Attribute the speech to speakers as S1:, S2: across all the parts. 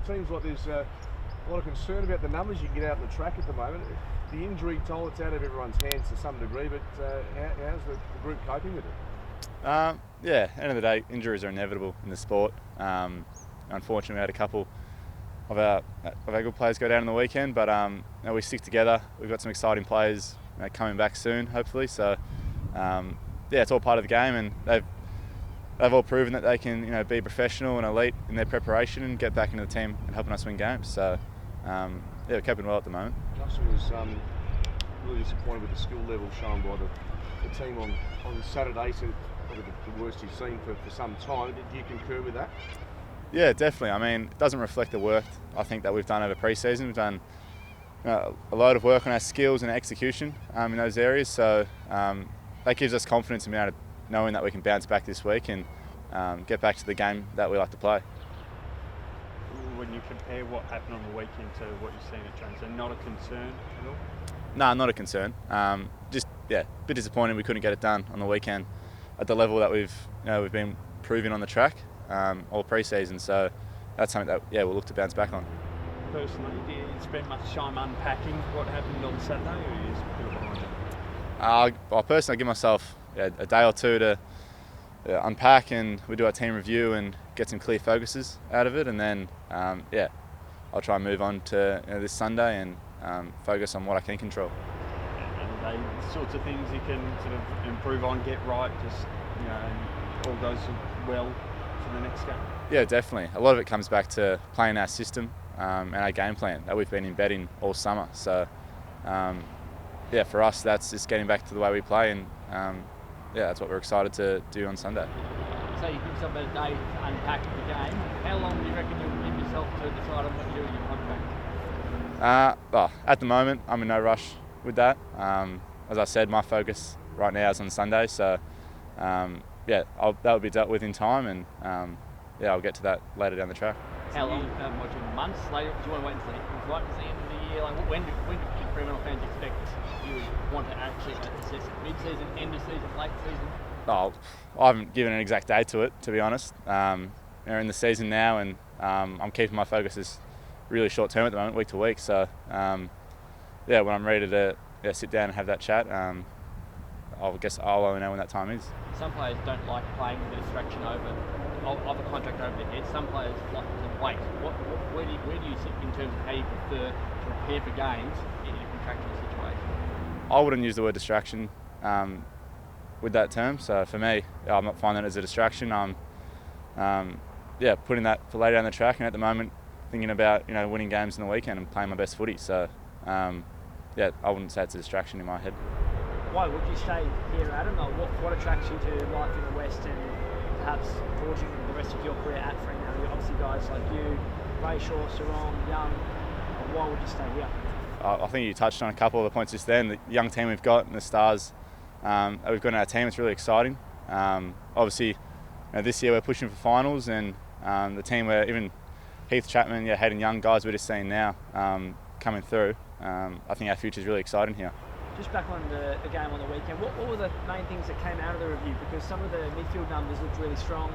S1: seems like there's a lot of concern about the numbers you can get out on the track at the moment. The injury toll, it's out of everyone's hands to some degree, but how's the group coping with it?
S2: Yeah, end of the day, injuries are inevitable in the sport. Unfortunately, we had a couple of our good players go down on the weekend, but we stick together. We've got some exciting players coming back soon, hopefully. So it's all part of the game, and they've all proven that they can be professional and elite in their preparation and get back into the team and helping us win games. So we're coping well at the moment.
S1: Russell was really disappointed with the skill level shown by the team on Saturday. So probably the worst you've seen for some time. Do you concur with that?
S2: Yeah, definitely. I mean, it doesn't reflect the work I think that we've done over pre-season. We've done a lot of work on our skills and execution in those areas. So that gives us confidence in knowing that we can bounce back this week and get back to the game that we like to play.
S3: When you compare what happened on the weekend to what you've seen at training, so not a concern at all?
S2: No, not a concern. Just a bit disappointed we couldn't get it done on the weekend at the level that we've been proving on the track all pre-season. So that's something that we'll look to bounce back on.
S3: Personally, do you spend much time unpacking what happened on Saturday, or are you just a bit behind it?
S2: Well, personally, I give myself a day or two to unpack, and we do our team review and get some clear focuses out of it, and then I'll try and move on to this Sunday and focus on what I can control.
S3: And are they sorts of things you can sort of improve on, get right, just and all goes well for the next game?
S2: Yeah, definitely. A lot of it comes back to playing our system and our game plan that we've been embedding all summer. So for us, that's just getting back to the way we play, and that's what we're excited to do on Sunday.
S4: So you give yourself a day to unpack the game. How long do you reckon you'll give yourself to decide on what you do in your contract?
S2: At the moment, I'm in no rush with that. As I said, my focus right now is on Sunday, so that will be dealt with in time, and I'll get to that later down the track.
S4: How long? Months later? Do you want to wait until the end of the year? Like, when do Fremantle fans expect you want to actually assess it? Mid-season, end of season, late season?
S2: I haven't given an exact date to it, to be honest. We're in the season now, and I'm keeping my focus as really short term at the moment, week to week. So when I'm ready to sit down and have that chat, I'll only know when that time is.
S4: Some players don't like playing with the distraction of a contract over their head. Some players like to wait. Where do you sit in terms of how you prefer to prepare for games in a contractual situation?
S2: I wouldn't use the word distraction with that term. So for me, I'm not finding it as a distraction. I'm putting that for later down the track, and at the moment thinking about winning games in the weekend and playing my best footy. So I wouldn't say it's a distraction in my head.
S5: Why would you stay here, Adam? Or what attracts you to life in the West and perhaps forging the rest of your career at Fremantle? Obviously guys like you, Brayshaw, Sarong, Young, why would you stay here?
S2: I think you touched on a couple of the points just then. The young team we've got and the stars that we've got in our team, it's really exciting. Obviously, this year we're pushing for finals, and the team where even Heath Chapman, Hayden Young, guys we're just seeing now coming through. I think our future is really exciting here.
S5: Just back on the game on the weekend, what were the main things that came out of the review? Because some of the midfield numbers looked really strong.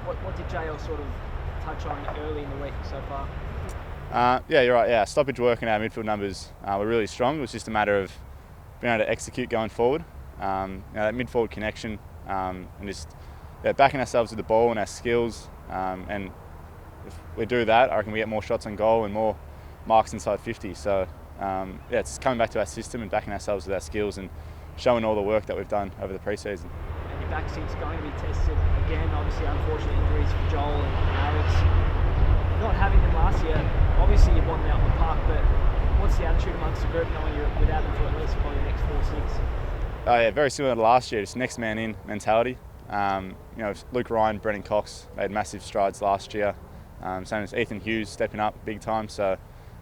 S5: What did JL sort of touch on early in the week so far?
S2: You're right. Stoppage work and our midfield numbers were really strong. It was just a matter of being able to execute going forward. That midfield connection and just backing ourselves with the ball and our skills. And if we do that, I reckon we get more shots on goal and more marks inside 50. So it's coming back to our system and backing ourselves with our skills and showing all the work that we've done over the pre-season.
S5: And your back seat's going to be tested again. Obviously, unfortunate injuries for Joel and Alex. Not having them last year, obviously you want them out in the park, but what's the attitude amongst the group knowing you're without them for at least probably the next 4-6?
S2: Very similar to last year, just next man in mentality. Luke Ryan, Brennan Cox made massive strides last year. Same as Ethan Hughes stepping up big time. So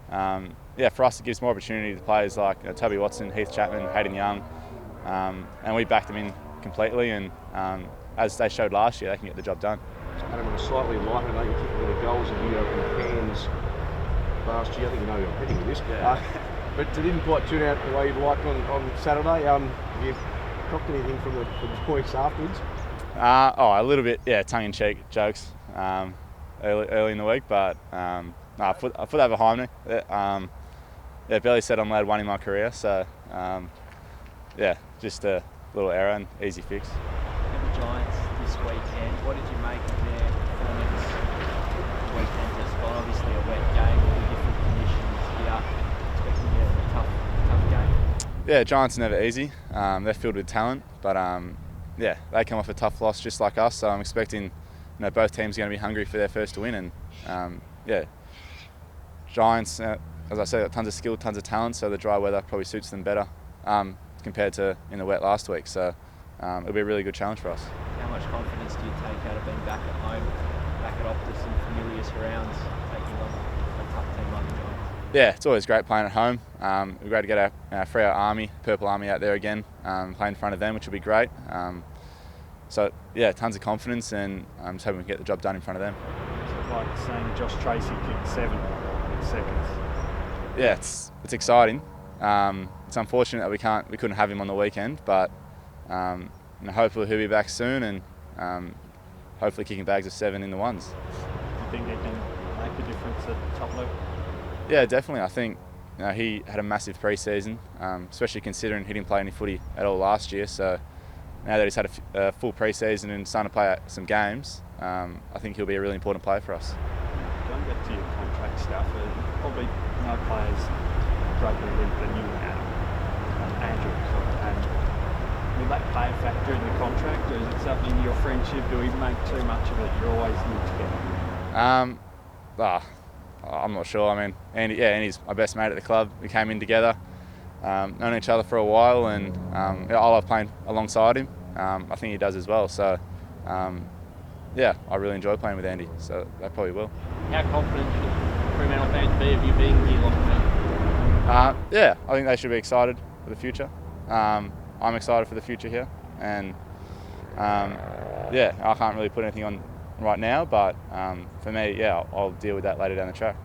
S2: for us it gives more opportunity to players like Toby Watson, Heath Chapman, Hayden Young, and we backed them in completely, and as they showed last year, they can get the job done.
S1: Adam, on a slightly lighter note, you kicked a lot of goals in the open hands last year. I think you know where I'm heading with this. But it didn't quite turn out the way you'd liked on Saturday. Have you copped anything from the boys afterwards?
S2: A little bit, tongue-in-cheek jokes. early in the week, but no, I put that behind me. Yeah, barely said I'm allowed one in my career, so yeah, just a little error and easy fix.
S5: And the Giants this weekend, what did you make of their performance weekend just gone? Obviously a wet game, all different conditions here. Expecting a tough game.
S2: Yeah, Giants are never easy. They're filled with talent, but yeah, they come off a tough loss just like us. So I'm expecting, both teams are going to be hungry for their first win, and yeah, Giants, as I said, got tons of skill, tons of talent. So the dry weather probably suits them better compared to in the wet last week. So it'll be a really good challenge for us.
S5: How much confidence do you take out of being back at home, back at Optus and familiar surrounds, taking on a tough team like the Giants?
S2: Yeah, it's always great playing at home. We're great to get our Freo Army, Purple Army out there again, play in front of them, which will be great. So yeah, tons of confidence, and I'm just hoping we can get the job done in front of them.
S3: It's like seeing Josh Tracy kick 7 seconds.
S2: Yeah, it's exciting. It's unfortunate that we couldn't have him on the weekend, but hopefully he'll be back soon, and hopefully kicking bags of 7 in the ones.
S3: Do you think they can make a difference at the top level?
S2: Yeah, definitely. I think he had a massive pre-season, especially considering he didn't play any footy at all last year. So now that he's had a full pre-season and starting to play some games, I think he'll be a really important player for us.
S3: Going back to your contract stuff, probably no players greatly linked than you and Andrew. And will that play a factor in the contract, or is it something in your friendship? Do we make too much of it? You're always linked together.
S2: I'm not sure. I mean, Andy's my best mate at the club. We came in together, known each other for a while, and I love playing alongside him. I think he does as well. So, yeah, I really enjoy playing with Andy. So they probably will.
S4: How confident should Fremantle fans be of you being here long term?
S2: Yeah, I think they should be excited for the future. I'm excited for the future here, and yeah, I can't really put anything on right now, but for me, yeah, I'll deal with that later down the track.